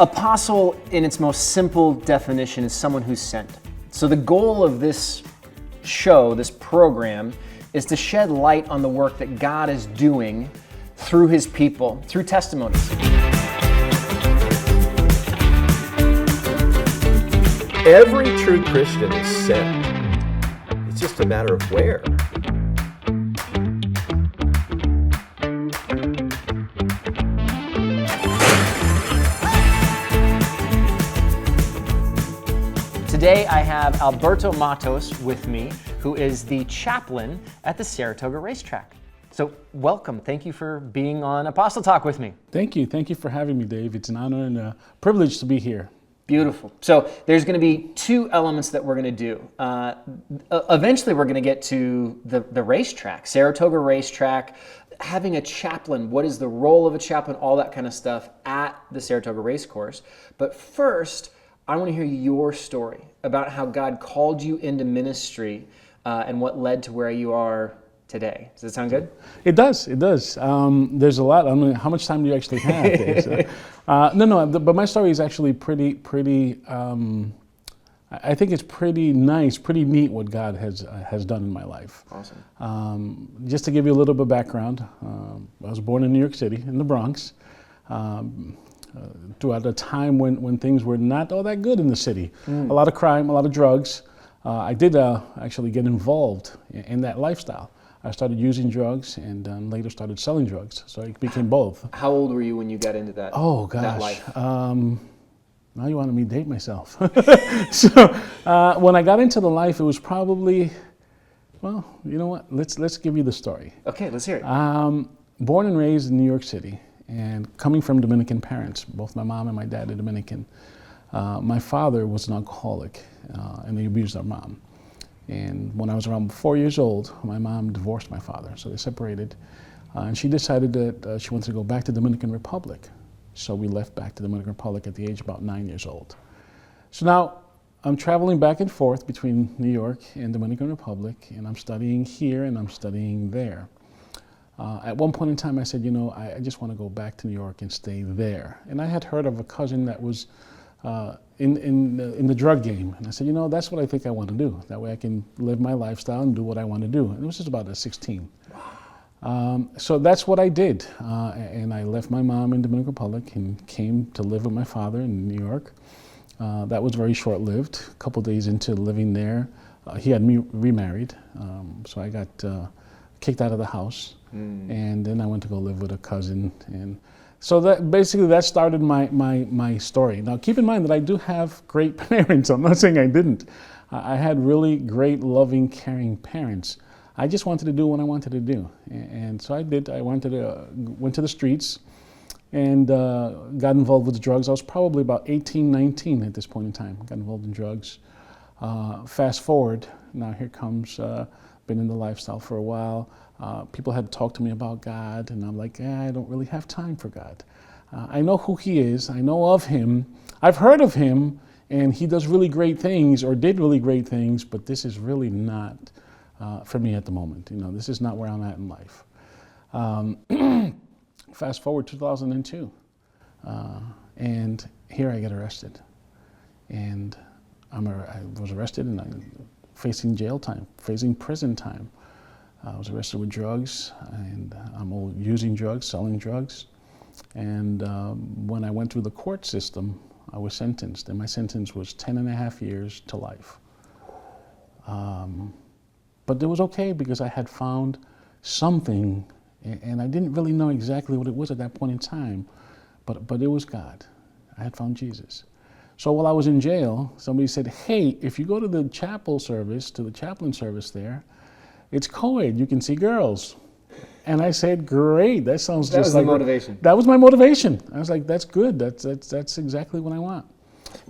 Apostle, in its most simple definition, is someone who's sent. So the goal of this show, this program, is to shed light on the work that God is doing through His people, through testimonies. Every true Christian is sent. It's just a matter of where. Today I have Alberto Matos with me, who is the chaplain at the Saratoga Racetrack. So welcome. Thank you for being on Apostle Talk with me. Thank you. Thank you for having me, Dave. It's an honor and a privilege to be here. Beautiful. So there's going to be two elements that we're going to do. Eventually we're going to get to the racetrack, Saratoga Racetrack, having a chaplain, what is the role of a chaplain, all that kind of stuff at the Saratoga Race Course. But first, I want to hear your story about how God called you into ministry and what led to where you are today. Does that sound good? It does. It does. There's a lot. I mean, how much time do you actually have, Dave? So, but my story is actually pretty. I think it's pretty nice, pretty neat what God has done in my life. Awesome. Just to give you a little bit of background, I was born in New York City, in the Bronx. Throughout a time when things were not all that good in the city. A lot of crime, a lot of drugs. I did actually get involved in that lifestyle. I started using drugs and later started selling drugs, so it became both. How old were you when you got into that? Oh gosh, that life? Now you want me to date myself. So when I got into the life, it was probably, well, you know what? Let's give you the story. Okay, let's hear it. Born and raised in New York City. And coming from Dominican parents, both my mom and my dad are Dominican. My father was an alcoholic, and he abused our mom. And when I was around 4 years old, my mom divorced my father, so they separated. And she decided that she wanted to go back to Dominican Republic. So we left back to Dominican Republic at the age of about 9 years old. So now I'm traveling back and forth between New York and Dominican Republic, and I'm studying here and I'm studying there. At one point in time, I said, I just want to go back to New York and stay there. And I had heard of a cousin that was in the drug game. And I said, that's what I think I want to do. That way I can live my lifestyle and do what I want to do. And it was just about 16. So that's what I did. And I left my mom in Dominican Republic and came to live with my father in New York. That was very short-lived. A couple days into living there, he had me remarried. So I got kicked out of the house. And then I went to go live with a cousin, and so that started my story. Now keep in mind that I do have great parents. I'm not saying I didn't. I had really great, loving, caring parents. I just wanted to do what I wanted to do, and so I did. I went to the streets and got involved with drugs. I was probably about 18, 19 at this point in time. Got involved in drugs. Fast forward, now here comes, been in the lifestyle for a while. People had talked to me about God, and I'm like, I don't really have time for God. I know who He is. I know of Him. I've heard of Him, and He does really great things, or did really great things, but this is really not for me at the moment. This is not where I'm at in life. Fast forward 2002, and here I get arrested. And I was arrested, and I'm facing jail time, facing prison time. I was arrested with drugs, and I'm using drugs, selling drugs. And when I went through the court system, I was sentenced, and my sentence was 10 and a half years to life. But it was okay because I had found something, and I didn't really know exactly what it was at that point in time, but it was God. I had found Jesus. So while I was in jail, somebody said, hey, if you go to the chapel service, to the chaplain service there, it's co-ed, you can see girls. And I said, great, that sounds just like... That was the motivation. That was my motivation. I was like, that's good, that's exactly what I want.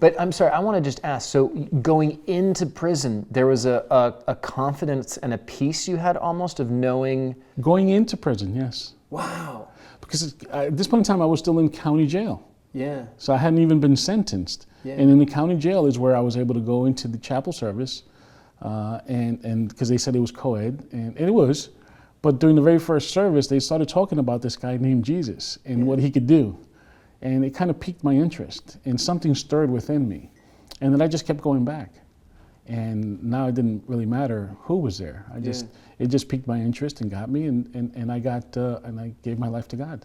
But I'm sorry, I want to just ask, so going into prison, there was a confidence and a peace you had almost of knowing... Going into prison, yes. Wow. Because at this point in time, I was still in county jail. Yeah. So I hadn't even been sentenced. Yeah. And in the county jail is where I was able to go into the chapel service, and because they said it was co-ed, and it was. But during the very first service, they started talking about this guy named Jesus and what he could do. And it kind of piqued my interest, and something stirred within me. And then I just kept going back. And now it didn't really matter who was there. It just piqued my interest and got me, and I gave my life to God.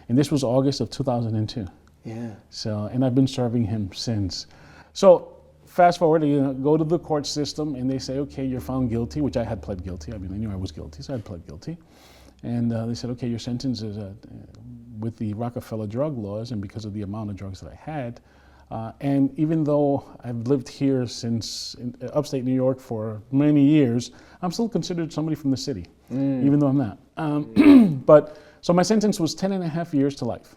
And this was August of 2002. Yeah. So, and I've been serving Him since. So fast forward, go to the court system, and they say, okay, you're found guilty, which I had pled guilty. I mean, I knew I was guilty, so I had pled guilty. And they said, okay, your sentence is with the Rockefeller drug laws, and because of the amount of drugs that I had. And even though I've lived here since upstate New York for many years, I'm still considered somebody from the city, even though I'm not. But so my sentence was 10 and a half years to life.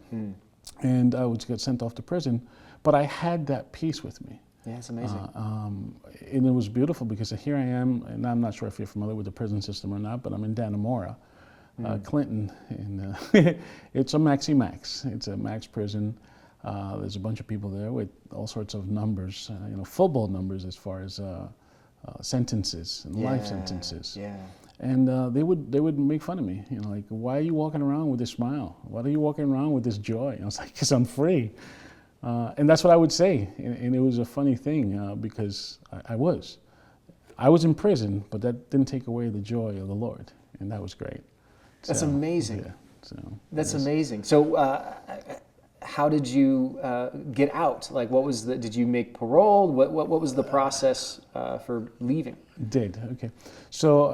And I would get sent off to prison. But I had that peace with me. Yeah, it's amazing. And it was beautiful because here I am, and I'm not sure if you're familiar with the prison system or not, but I'm in Dannemora, Clinton. And it's a maxi max. It's a max prison. There's a bunch of people there with all sorts of numbers, football numbers as far as sentences and life sentences. Yeah. And they would make fun of me, like, why are you walking around with this smile? Why are you walking around with this joy? And I was like, because I'm free. And that's what I would say. And it was a funny thing because I was in prison, but that didn't take away the joy of the Lord. And that was great. That's amazing. Yeah, that's amazing. So how did you get out? Like, did you make parole? What was the process for leaving? Okay. So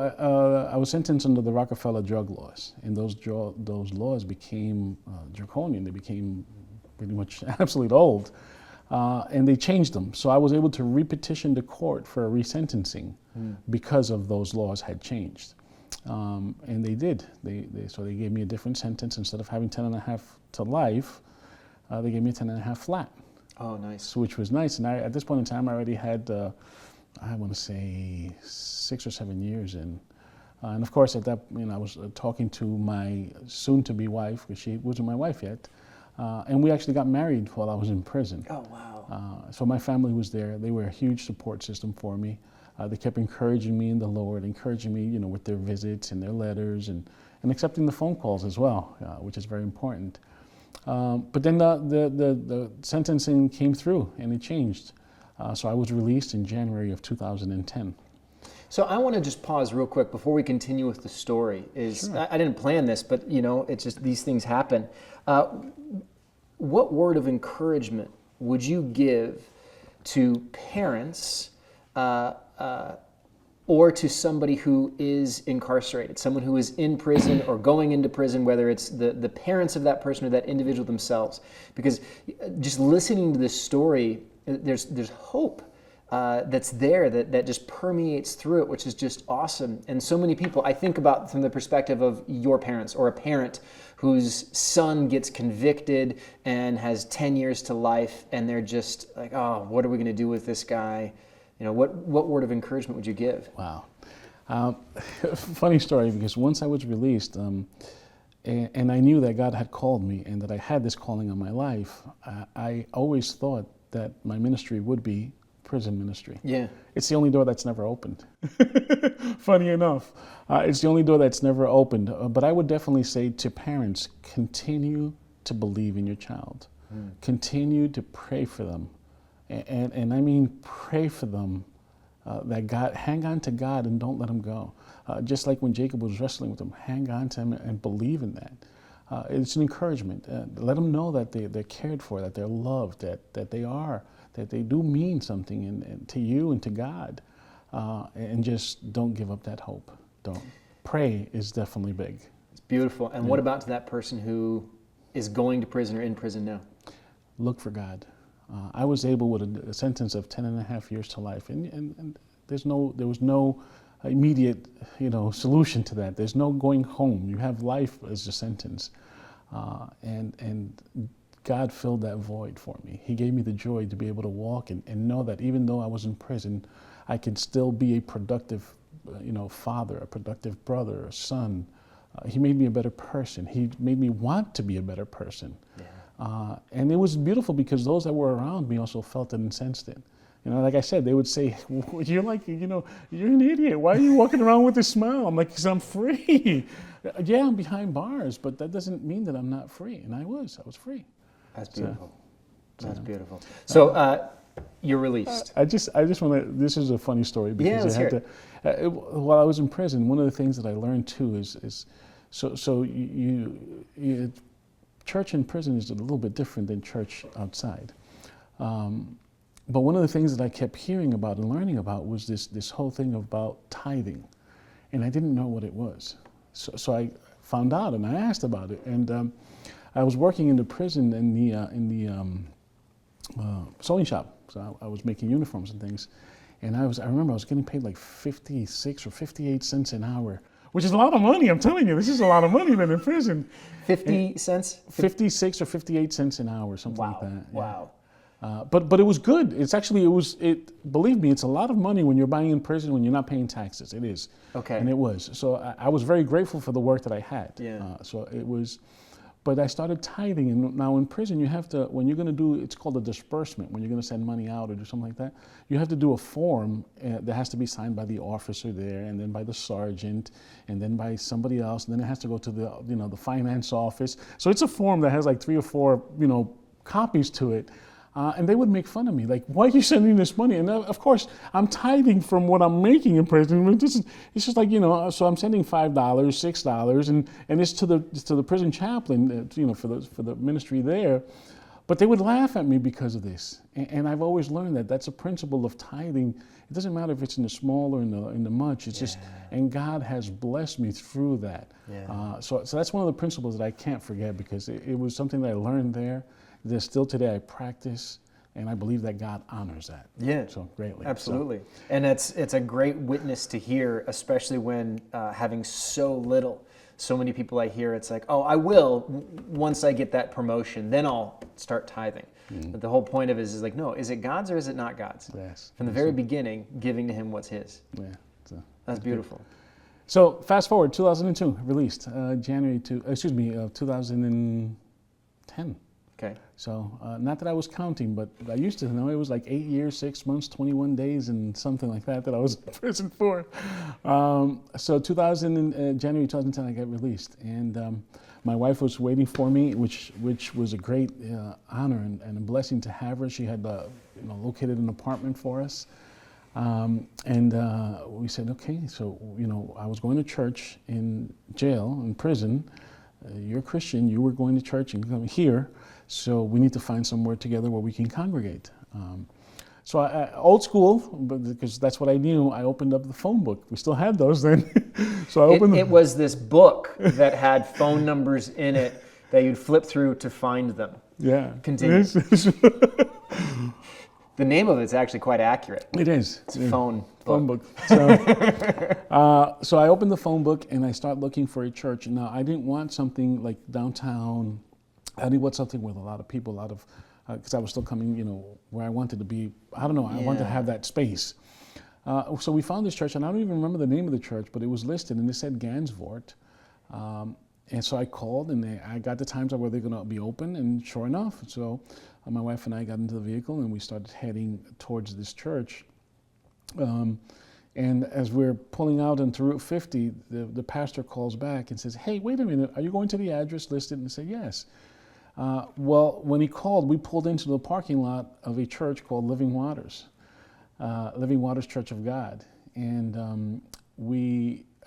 I was sentenced under the Rockefeller drug laws, and those laws became draconian. They became pretty much absolute old, and they changed them. So I was able to repetition the court for a resentencing because of those laws had changed. And they did. So they gave me a different sentence. Instead of having 10 and a half to life, they gave me 10 and a half flat. Oh, nice. Which was nice. And at this point in time, I already had, I want to say, 6 or 7 years in. And of course, at that, I was talking to my soon-to-be wife, because she wasn't my wife yet. And we actually got married while I was in prison. Oh, wow. So my family was there. They were a huge support system for me. They kept encouraging me in the Lord, encouraging me, with their visits and their letters, and accepting the phone calls as well, which is very important. But then the sentencing came through, and it changed. So I was released in January of 2010. So I want to just pause real quick before we continue with the story. Sure. I didn't plan this, but it's just these things happen. What word of encouragement would you give to parents or to somebody who is incarcerated, someone who is in prison or going into prison, whether it's the parents of that person or that individual themselves? Because just listening to this story, there's hope that's there that just permeates through it, which is just awesome. And so many people, I think about from the perspective of your parents or a parent whose son gets convicted and has 10 years to life, and they're just like, oh, what are we going to do with this guy? What word of encouragement would you give? Wow. Funny story, because once I was released, and I knew that God had called me and that I had this calling on my life, I always thought that my ministry would be prison ministry. Yeah. It's the only door that's never opened. Funny enough. It's the only door that's never opened. But I would definitely say to parents, continue to believe in your child. Continue to pray for them. And I mean pray for them, that God, hang on to God and don't let him go. Just like when Jacob was wrestling with him, hang on to him and believe in that. It's an encouragement. Let them know that they're cared for, that they're loved, that they do mean something and to you and to God. And just don't give up that hope. Don't. Pray is definitely big. It's beautiful. And what about to that person who is going to prison or in prison now? Look for God. I was able with a sentence of 10 and a half years to life, and there was no immediate solution to that. There's no going home. You have life as a sentence, and God filled that void for me. He gave me the joy to be able to walk and know that even though I was in prison, I could still be a productive father, a productive brother, a son. He made me a better person. He made me want to be a better person. Yeah. And it was beautiful because those that were around me also felt it and sensed it. Like I said, they would say, you're an idiot. Why are you walking around with this smile? I'm like, because I'm free. Yeah, I'm behind bars, but that doesn't mean that I'm not free. And I was free. That's beautiful. That's beautiful. So you're released. I just want to. This is a funny story because let's hear it. While I was in prison, one of the things that I learned too is church in prison is a little bit different than church outside. But one of the things that I kept hearing about and learning about was this whole thing about tithing, and I didn't know what it was. So I found out and I asked about it, and I was working in the prison in the sewing shop. So I was making uniforms and things, and I remember I was getting paid like 56 or 58 cents an hour, which is a lot of money. I'm telling you, this is a lot of money than in prison. 50 cents? 56 or 58 cents an hour, something like that. Yeah. Wow. But it was good. Believe me, it's a lot of money when you're buying in prison when you're not paying taxes. It is. Okay. And it was. So I was very grateful for the work that I had. Yeah. So it was, but I started tithing. And now in prison, you have to, when you're going to do, it's called a disbursement, when you're going to send money out or do something like that, you have to do a form that has to be signed by the officer there, and then by the sergeant, and then by somebody else, and then it has to go to the finance office. So it's a form that has like 3 or 4, copies to it. And they would make fun of me, like, why are you sending this money? And of course, I'm tithing from what I'm making in prison. It's just like, so I'm sending $5, $6, and it's to the prison chaplain, for the ministry there. But they would laugh at me because of this. And I've always learned that that's a principle of tithing. It doesn't matter if it's in the small or in the much. It's just, and God has blessed me through that. Yeah. So that's one of the principles that I can't forget, because it was something that I learned there. That still today I practice, and I believe that God honors that. Yeah, so greatly. Absolutely, and it's a great witness to hear, especially when having so little. So many people I hear, it's like, oh, I will once I get that promotion, then I'll start tithing. Mm-hmm. But the whole point of it is like, no, is it God's or is it not God's? Yes. From the very beginning, giving to Him what's His. Yeah, that's beautiful. Good. So fast forward, 2002, released January 2010. Okay. So not that I was counting, but I used to know it was like 8 years, 6 months, 21 days, and something like that I was in prison for. So January 2010, I got released, and my wife was waiting for me, which was a great honor and a blessing to have her. She had located an apartment for us, and we said, okay. So I was going to church in jail, in prison. You're a Christian. You were going to church and coming here. So we need to find somewhere together where we can congregate. So I, old school, but because that's what I knew, I opened up the phone book. We still had those then. So I opened it was this book that had phone numbers in it that you'd flip through to find them. Yeah. Continue. The name of it's actually quite accurate. It is. It's a phone book. So I opened the phone book and I started looking for a church. Now, I didn't want something like downtown. I didn't want something with a lot of people, because I was still coming, where I wanted to be. I don't know. I wanted to have that space. So we found this church, and I don't even remember the name of the church, but it was listed, and it said Gansvoort. And so I called, and I got the times where they're going to be open, and sure enough, so my wife and I got into the vehicle, and we started heading towards this church. And as we're pulling out into Route 50, the pastor calls back and says, hey, wait a minute, are you going to the address listed? And I said, yes. Well, when he called, we pulled into the parking lot of a church called Living Waters Church of God. And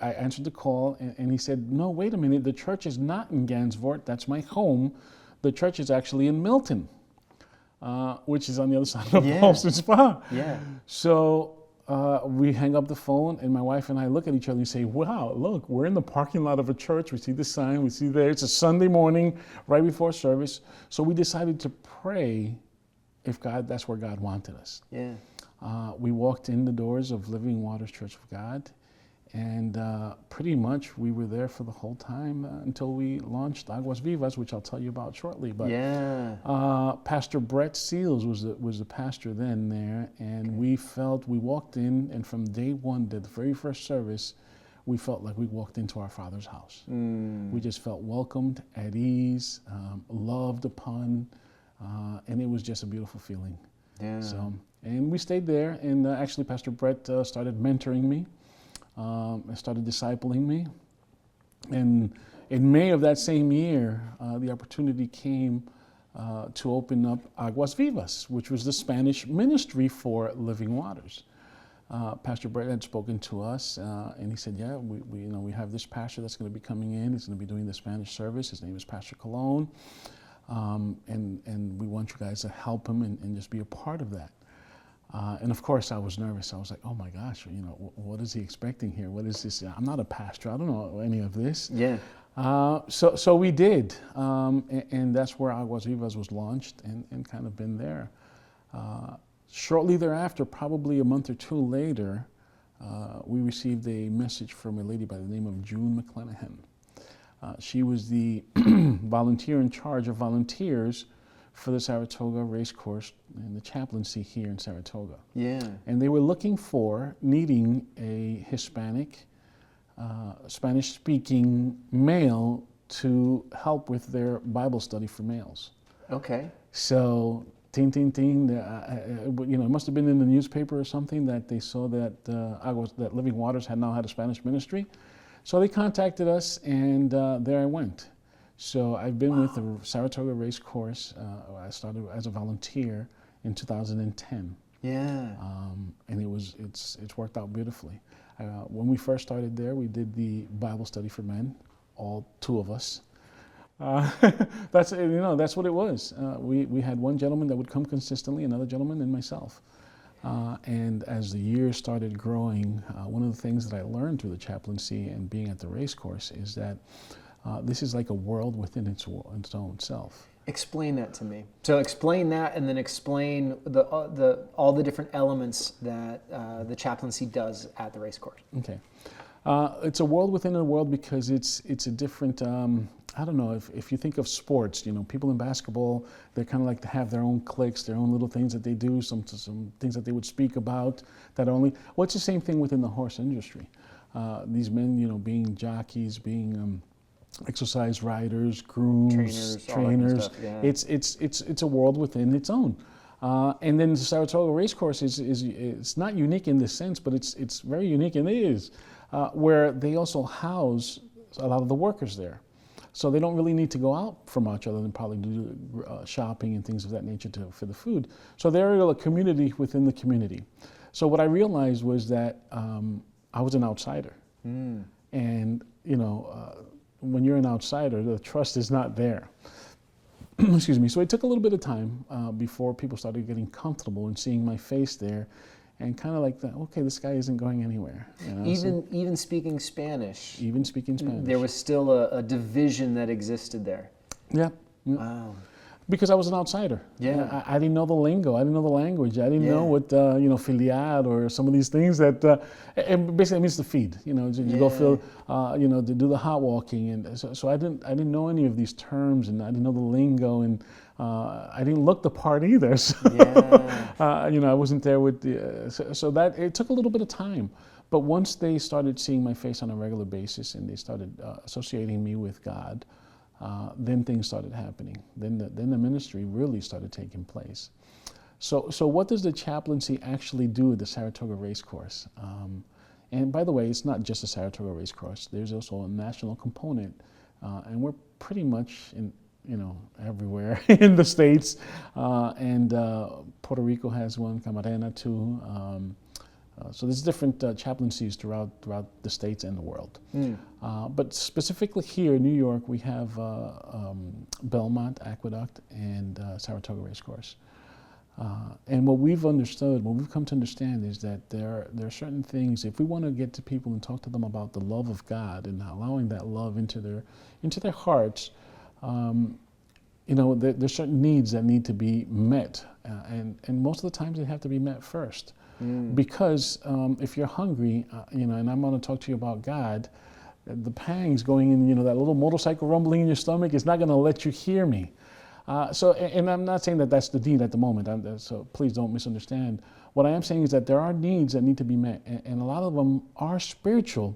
I answered the call, and he said, no, wait a minute, the church is not in Gansvoort, that's my home. The church is actually in Milton, which is on the other side of Paulson Spa. Yeah. So we hang up the phone, and my wife and I look at each other and say, wow, look, we're in the parking lot of a church. We see the sign, we see there. It's a Sunday morning right before service. So we decided to pray if that's where God wanted us. Yeah. We walked in the doors of Living Waters Church of God, and pretty much we were there for the whole time until we launched Aguas Vivas, which I'll tell you about shortly. But Pastor Brett Seals was the pastor then there, and we walked in, and from day one, the very first service, we felt like we walked into our Father's house. We just felt welcomed, at ease, loved upon, and it was just a beautiful feeling. Yeah. So, and we stayed there, and actually Pastor Brett started mentoring me. Started discipling me. And in May of that same year, the opportunity came to open up Aguas Vivas, which was the Spanish ministry for living waters. Pastor Brett had spoken to us, and he said, "Yeah, we have this pastor that's going to be coming in. He's going to be doing the Spanish service. His name is Pastor Colon, and we want you guys to help him and just be a part of that." And of course, I was nervous. I was like, "Oh my gosh, what is he expecting here? What is this? I'm not a pastor. I don't know any of this." Yeah. So we did, and that's where Aguas Vivas was launched, and kind of been there. Shortly thereafter, probably a month or two later, we received a message from a lady by the name of June McClanahan. She was the volunteer in charge of volunteers for the Saratoga Race Course and the chaplaincy here in Saratoga. Yeah. And they were needing a Hispanic, Spanish-speaking male to help with their Bible study for males. Okay. So, ting, ting, ting, it must have been in the newspaper or something that they saw that that Living Waters now had a Spanish ministry. So they contacted us, and there I went. So I've been with the Saratoga Race Course. I started as a volunteer in 2010. Yeah. And it's worked out beautifully. When we first started there, we did the Bible study for men, all two of us. That's what it was. We had one gentleman that would come consistently, another gentleman, and myself. And as the years started growing, one of the things that I learned through the chaplaincy and being at the race course is that this is like a world within its own self. Explain that to me. So explain that, and then explain all the different elements that the chaplaincy does at the race course. Okay, it's a world within a world because it's a different. I don't know if you think of sports. People in basketball, they kind of like to have their own cliques, their own little things that they do, some things that they would speak about. Well, it's the same thing within the horse industry. These men, being jockeys, being exercise riders, grooms, trainers. Yeah. It's a world within its own. And then the Saratoga Race Course is not unique in this sense, but it's very unique, and it is where they also house a lot of the workers there. So they don't really need to go out for much other than probably do shopping and things of that nature for the food. So they're a community within the community. So what I realized was that I was an outsider. Mm. And, when you're an outsider, the trust is not there. Excuse me. So it took a little bit of time before people started getting comfortable and seeing my face there, and kind of like, okay, this guy isn't going anywhere. Even speaking Spanish. Even speaking Spanish. There was still a division that existed there. Yeah. Wow. Because I was an outsider. Yeah. I didn't know the lingo. I didn't know the language. I didn't know what filiar or some of these things that and basically it means to feed. You go fill. To do the hot walking, and so I didn't know any of these terms, and I didn't know the lingo, and I didn't look the part either. So, I wasn't there with the. So that it took a little bit of time, but once they started seeing my face on a regular basis, and they started associating me with God. Then things started happening. Then the ministry really started taking place. So what does the chaplaincy actually do at the Saratoga Race Course? And by the way, it's not just the Saratoga Race Course. There's also a national component, and we're pretty much in everywhere in the States. And Puerto Rico has one, Camarena too. So there's different chaplaincies throughout the States and the world. Mm. But specifically here in New York, we have Belmont Aqueduct and Saratoga Race Course. And what we've come to understand is that there are certain things, if we want to get to people and talk to them about the love of God and allowing that love into their hearts, there's certain needs that need to be met. And most of the times they have to be met first. Mm. Because if you're hungry, and I'm going to talk to you about God, the pangs going in, that little motorcycle rumbling in your stomach is not going to let you hear me. And I'm not saying that that's the need at the moment, so please don't misunderstand. What I am saying is that there are needs that need to be met, and a lot of them are spiritual,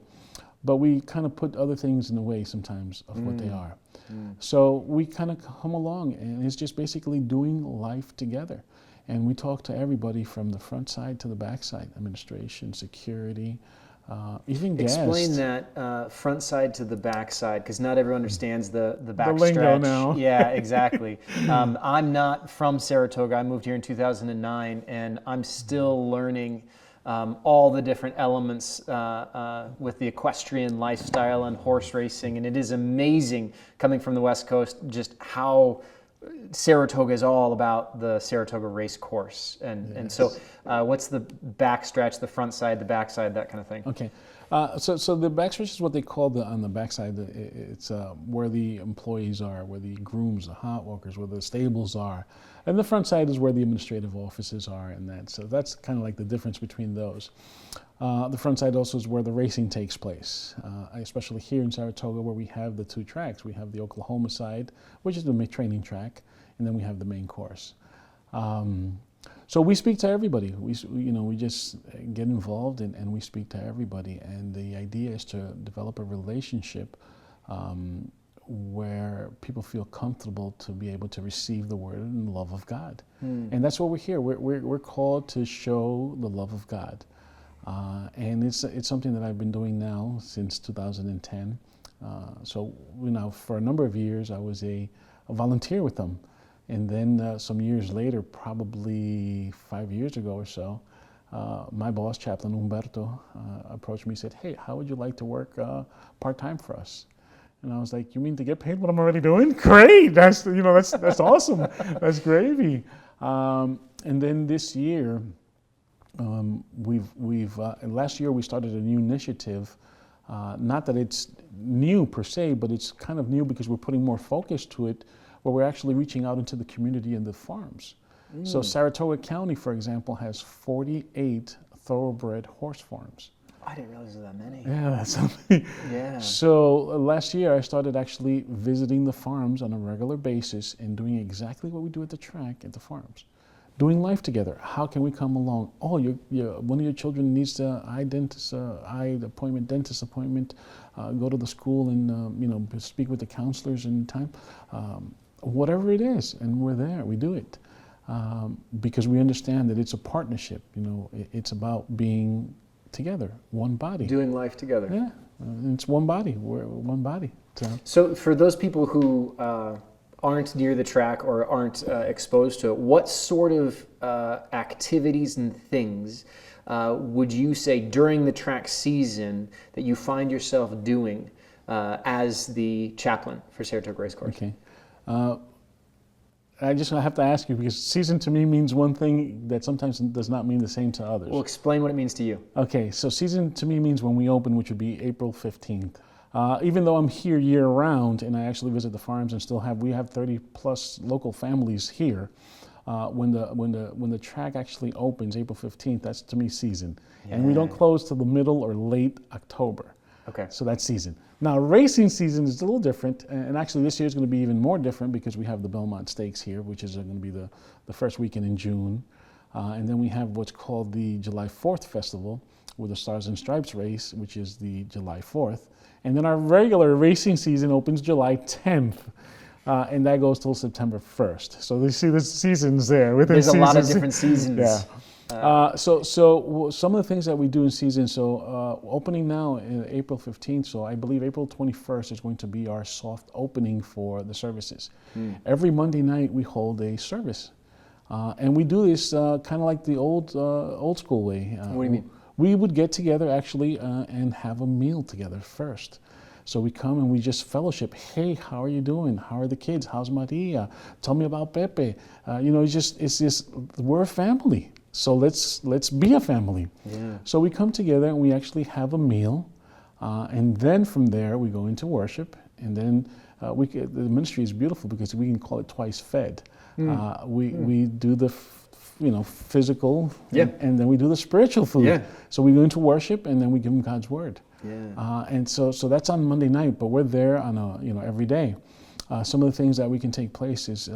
but we kind of put other things in the way sometimes of what they are. Mm. So we kind of come along, and it's just basically doing life together. And we talk to everybody from the front side to the back side, administration, security, even gas. Explain that front side to the back side, because not everyone understands the back lingo stretch. now. Yeah, exactly. I'm not from Saratoga. I moved here in 2009, and I'm still learning all the different elements with the equestrian lifestyle and horse racing. And it is amazing coming from the West Coast just how Saratoga is all about the Saratoga Race Course. And so what's the back stretch, the front side, the back side, that kind of thing? Okay. So the back stretch is what they call on the backside. It's where the employees are, where the grooms, the hot walkers, where the stables are, and the front side is where the administrative offices are, and that. So that's kind of like the difference between those. The front side also is where the racing takes place, especially here in Saratoga, where we have the two tracks. We have the Oklahoma side, which is the training track, and then we have the main course. So we speak to everybody. We just get involved and we speak to everybody. And the idea is to develop a relationship where people feel comfortable to be able to receive the word and the love of God. And that's what we're here. We're called to show the love of God. And it's something that I've been doing now since 2010. So for a number of years, I was a volunteer with them. And then some years later, probably 5 years ago or so, my boss, Chaplain Alberto, approached me and said, "Hey, how would you like to work part-time for us?" And I was like, "You mean to get paid what I'm already doing? Great! That's awesome. That's gravy." And then this year, last year we started a new initiative. Not that it's new per se, but it's kind of new because we're putting more focus to it, where we're actually reaching out into the community and the farms. So Saratoga County, for example, has 48 thoroughbred horse farms. I didn't realize there were that many. Yeah, that's something. Yeah. So last year I started actually visiting the farms on a regular basis and doing exactly what we do at the track at the farms. Doing life together. How can we come along? Oh, one of your children needs an eye dentist appointment, dentist appointment. Go to the school and speak with the counselors in time. Whatever it is, and we're there. We do it because we understand that it's a partnership. It's about being together, one body. Doing life together. Yeah, it's one body. We're one body. So for those people who aren't near the track or aren't exposed to it, what sort of activities and things would you say during the track season that you find yourself doing as the chaplain for Saratoga Race Course? Okay. I have to ask you, because season to me means one thing that sometimes does not mean the same to others. Well, explain what it means to you. Okay, so season to me means when we open, which would be April 15th. Even though I'm here year round and I actually visit the farms and we have 30 plus local families here, when the track actually opens April 15th, that's to me season. Yeah. And we don't close till the middle or late October. Okay. So that's season. Now racing season is a little different, and actually this year is going to be even more different because we have the Belmont Stakes here, which is going to be the first weekend in June. And then we have what's called the July 4th Festival with the Stars and Stripes race, which is the July 4th. And then our regular racing season opens July 10th, and that goes till September 1st. So you see the seasons there. There's a lot of different seasons. Yeah. So some of the things that we do in season, opening now in April 15th, so I believe April 21st is going to be our soft opening for the services. Every Monday night we hold a service. And we do this kind of like the old school way. What do you mean? We would get together actually and have a meal together first. So we come and we just fellowship. Hey, how are you doing? How are the kids? How's Maria? Tell me about Pepe. It's just we're a family. So let's be a family. Yeah. So we come together and we actually have a meal, and then from there we go into worship, and then the ministry is beautiful because we can call it twice fed. We do the physical, and then we do the spiritual food. Yeah. So we go into worship and then we give them God's word. Yeah. And so that's on Monday night, but we're there on every day. Some of the things that we can take place is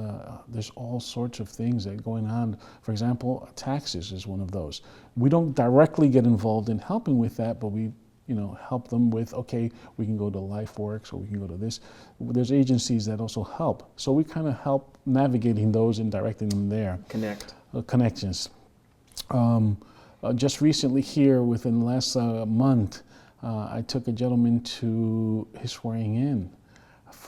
there's all sorts of things that are going on. For example, taxes is one of those. We don't directly get involved in helping with that, but we help them with, okay, we can go to LifeWorks or we can go to this. There's agencies that also help. So we kind of help navigating those and directing them there. Connections. just recently here, within the last month, I took a gentleman to his swearing in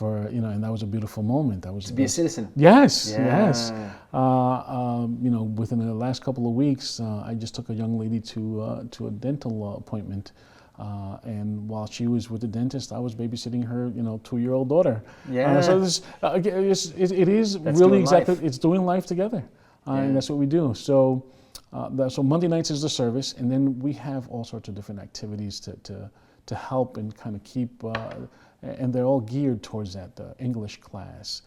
and that was a beautiful moment. That was To be a citizen. Yes, Yeah. yes. Within the last couple of weeks, I just took a young lady to a dental appointment. And while she was with the dentist, I was babysitting her, 2-year-old daughter. Yeah. So it is That's really doing exactly, life. it's doing life together. And that's what we do. So Monday nights is the service, and then we have all sorts of different activities to help and kind of keep, and they're all geared towards that. The English class,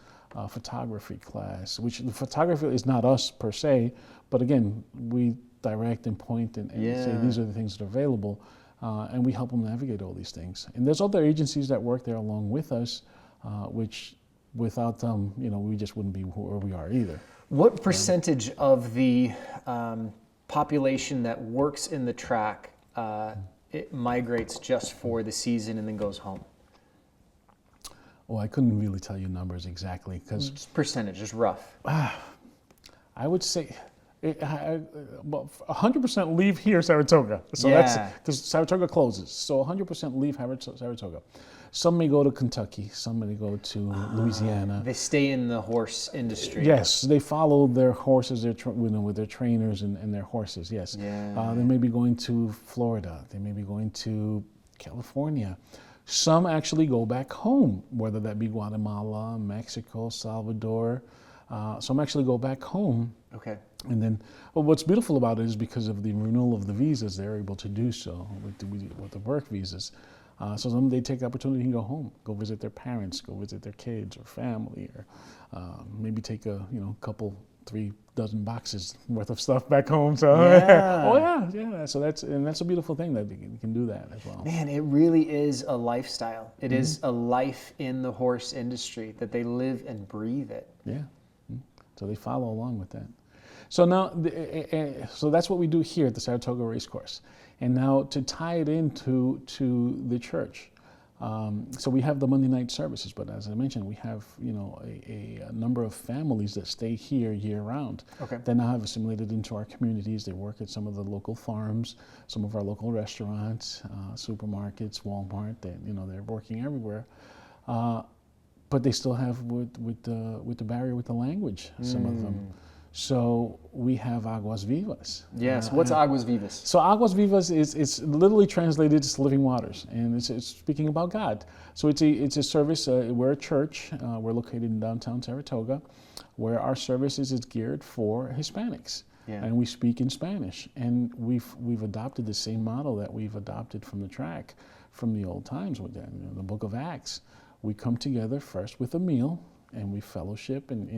photography class, which the photography is not us per se, but again, we direct and point and say these are the things that are available. And we help them navigate all these things. And there's other agencies that work there along with us, which without them, we just wouldn't be where we are either. What percentage of the population that works in the track it migrates just for the season and then goes home? Well, I couldn't really tell you numbers exactly because Just percentage, just rough. I would say 100% leave here Saratoga. So that's because Saratoga closes. So 100% leave Saratoga. Some may go to Kentucky. Some may go to Louisiana. They stay in the horse industry. Yes, they follow their horses, with their trainers and their horses. Yes, Yeah. they may be going to Florida. They may be going to California. Some actually go back home, whether that be Guatemala, Mexico, Salvador. Some actually go back home. Okay. And then, what's beautiful about it is because of the renewal of the visas, they're able to do so with the work visas. So some they take the opportunity and go home, go visit their parents, go visit their kids or family, or maybe take a couple, 3 dozen boxes worth of stuff back home. So yeah. So that's a beautiful thing that you can do that as well. Man, it really is a lifestyle. It is a life in the horse industry that they live and breathe it. Yeah. So they follow along with that. So now, so that's what we do here at the Saratoga Race Course. And now to tie it into the church. So we have the Monday night services, but as I mentioned, we have a number of families that stay here year round. Okay. They now have assimilated into our communities. They work at some of the local farms, some of our local restaurants, supermarkets, Walmart. They're working everywhere. But they still have with the barrier with the language, some of them. So we have Aguas Vivas. Yes. What's Aguas Vivas? So Aguas Vivas is literally translated as living waters, and it's speaking about God. So it's a service. We're a church. We're located in downtown Saratoga, where our services is geared for Hispanics, and we speak in Spanish. And we've adopted the same model that we've adopted from the track, from the old times with the Book of Acts. We come together first with a meal, and we fellowship, and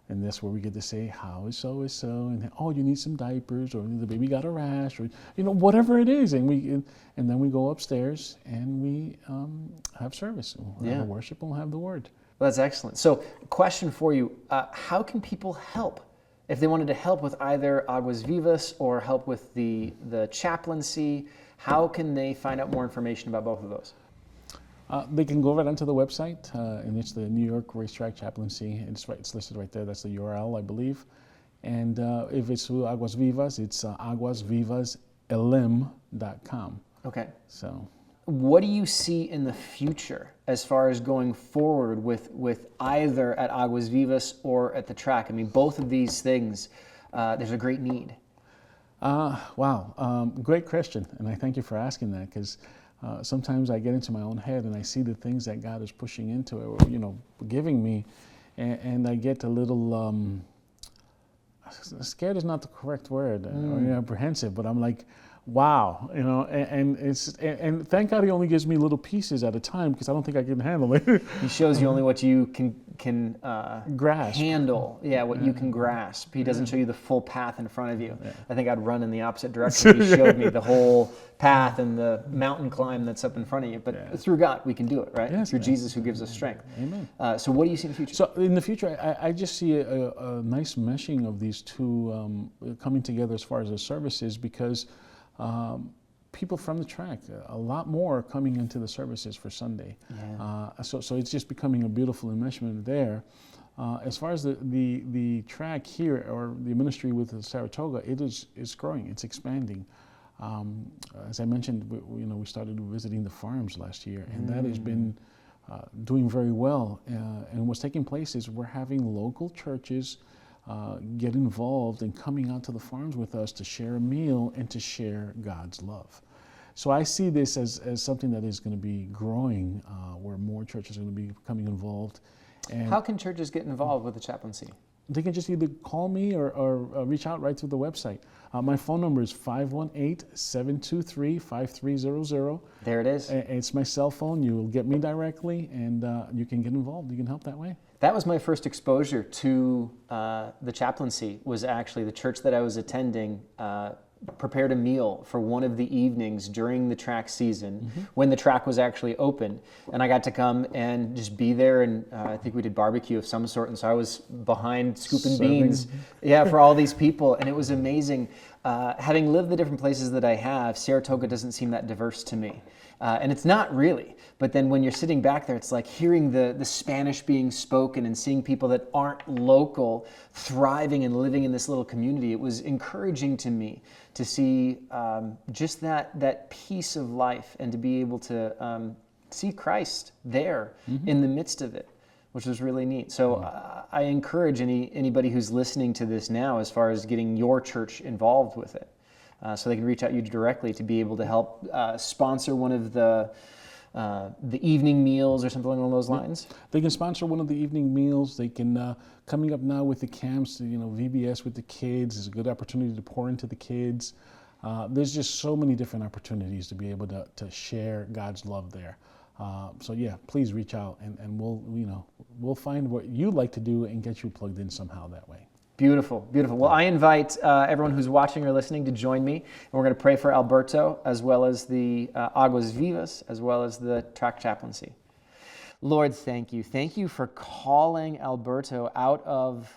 and that's where we get to say, how is so, and you need some diapers, or the baby got a rash, or whatever it is, and then we go upstairs and we have service. We'll have worship, and we'll have the word. Well, that's excellent. So, question for you: how can people help if they wanted to help with either Aguas Vivas or help with the chaplaincy? How can they find out more information about both of those? They can go right onto the website, and it's the New York Racetrack Chaplaincy. It's listed right there. That's the URL, I believe. And if it's through Aguas Vivas, it's aguasvivaslm.com. Okay. So, what do you see in the future as far as going forward with either at Aguas Vivas or at the track? I mean, both of these things, there's a great need. Wow. Great question, and I thank you for asking that, because sometimes I get into my own head and I see the things that God is pushing into it, or giving me, and I get a little scared is not the correct word, or apprehensive, but I'm like, wow, and thank God He only gives me little pieces at a time, because I don't think I can handle it. He shows you only what you can grasp, handle. Yeah, what you can grasp. He doesn't show you the full path in front of you. Yeah. I think I'd run in the opposite direction. He showed me the whole path and the mountain climb that's up in front of you. But through God, we can do it, right? Yes, through Jesus, who gives us strength. Amen. So what do you see in the future? So in the future, I just see a nice meshing of these two coming together as far as the services, because people from the track, a lot more are coming into the services for Sunday. Yeah. So it's just becoming a beautiful enmeshment there. As far as the track here, or the ministry with Saratoga, it is growing, it's expanding. As I mentioned, we started visiting the farms last year, and that has been doing very well. And what's taking place is we're having local churches get involved and coming out to the farms with us to share a meal and to share God's love. So I see this as something that is going to be growing, where more churches are going to be becoming involved. And how can churches get involved with the chaplaincy? They can just either call me or reach out right through the website. My phone number is 518-723-5300. There it is. It's my cell phone. You will get me directly, and you can get involved. You can help that way. That was my first exposure to the chaplaincy, was actually the church that I was attending prepared a meal for one of the evenings during the track season when the track was actually open. And I got to come and just be there, and I think we did barbecue of some sort, and so I was behind scooping beans for all these people, and it was amazing. Having lived the different places that I have, Saratoga doesn't seem that diverse to me. And it's not really, but then when you're sitting back there, it's like hearing the Spanish being spoken and seeing people that aren't local thriving and living in this little community. It was encouraging to me to see just that piece of life, and to be able to see Christ there in the midst of it, which was really neat. So I encourage anybody who's listening to this now, as far as getting your church involved with it. So they can reach out to you directly to be able to help sponsor one of the evening meals or something along those lines. They can sponsor one of the evening meals. They can, coming up now with the camps, VBS with the kids is a good opportunity to pour into the kids. There's just so many different opportunities to be able to share God's love there. So yeah, please reach out, and we'll find what you like to do and get you plugged in somehow that way. Beautiful, beautiful. Well, I invite everyone who's watching or listening to join me, and we're going to pray for Alberto, as well as the Aguas Vivas, as well as the track chaplaincy. Lord, thank you. Thank you for calling Alberto out of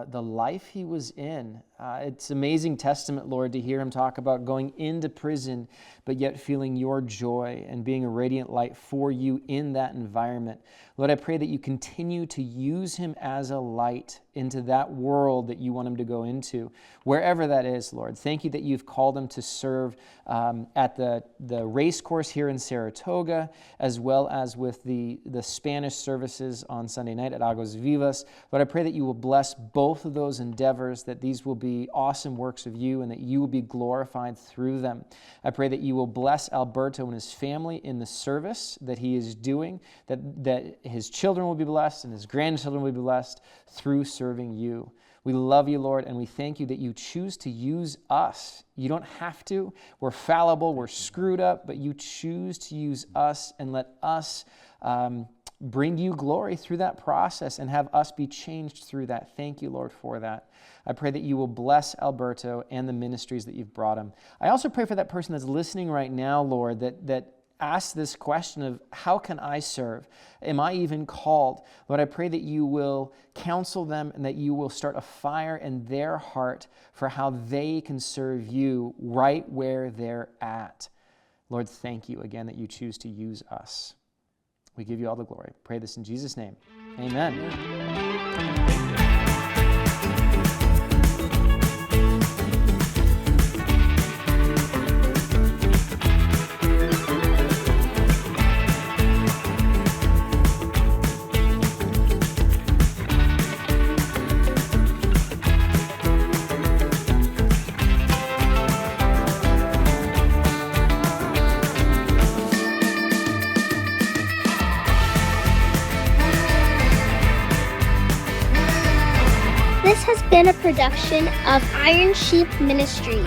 the life he was in. It's amazing testament, Lord, to hear him talk about going into prison, but yet feeling your joy and being a radiant light for you in that environment. Lord, I pray that you continue to use him as a light into that world that you want him to go into, wherever that is, Lord. Thank you that you've called him to serve at the race course here in Saratoga, as well as with the Spanish services on Sunday night at Aguas Vivas. Lord, I pray that you will bless both of those endeavors, that these will be awesome works of you, and that you will be glorified through them. I pray that you will bless Alberto and his family in the service that he is doing, that his children will be blessed and his grandchildren will be blessed through serving you. We love you, Lord, and we thank you that you choose to use us. You don't have to. We're fallible, we're screwed up, but you choose to use us and let us bring you glory through that process and have us be changed through that. Thank you, Lord, for that. I pray that you will bless Alberto and the ministries that you've brought him. I also pray for that person that's listening right now, Lord, that asks this question of, how can I serve? Am I even called? Lord, I pray that you will counsel them and that you will start a fire in their heart for how they can serve you right where they're at. Lord, thank you again that you choose to use us. We give you all the glory. Pray this in Jesus' name. Amen. This has been a production of Iron Sheep Ministries.